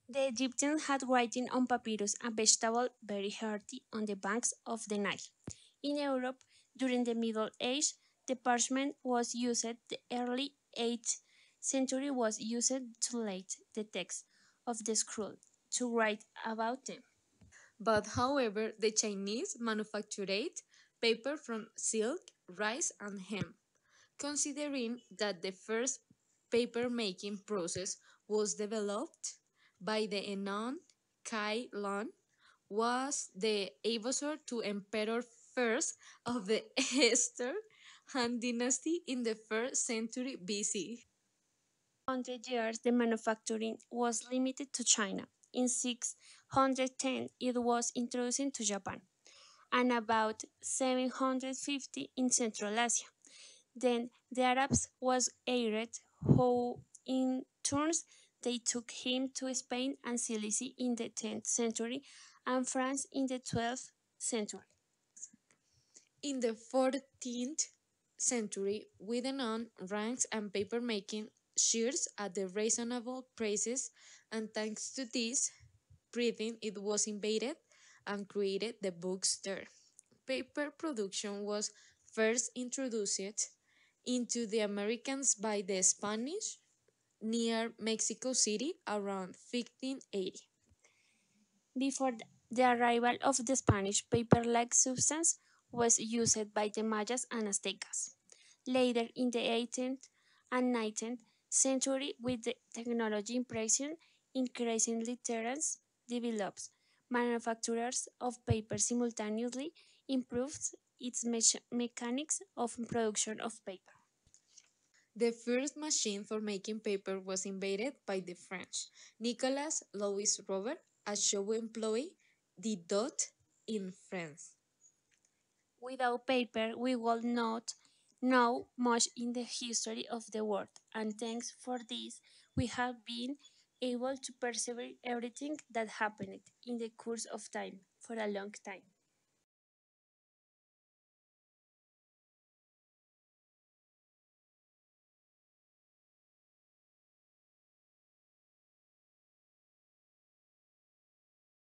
The Egyptians had writing on papyrus, a vegetable very hearty on the banks of the Nile. In Europe, during the Middle Age, the parchment was used. The early 8th century was used to late the text of the scroll to write about them. But however, the Chinese manufactured paper from silk, rice, and hemp. Considering that the first paper making process was developed by the Enon Kai Lan, was the advisor to Emperor First of the Eastern Han Dynasty in the first century BC. 100 years, the manufacturing was limited to China. In 610, it was introduced to Japan, and about 750 in Central Asia. Then the Arabs was aided, who in turns they took him to Spain and Sicily in the 10th century and France in the 12th century. In the 14th century, with on ranks and paper making shears at the reasonable prices, and thanks to this, printing it was invaded and created the books there. Paper production was first introduced into the Americas by the Spanish near Mexico City around 1580. Before the arrival of the Spanish, paper-like substance was used by the Mayas and Aztecas. Later in the 18th and 19th century, with the technology impression increasingly terrace develops, manufacturers of paper simultaneously improved its mechanics of production of paper. The first machine for making paper was invented by the French Nicolas Louis Robert, a show employee, did dot in France. Without paper, we would not know much in the history of the world, and thanks for this, we have been able to perceive everything that happened in the course of time for a long time.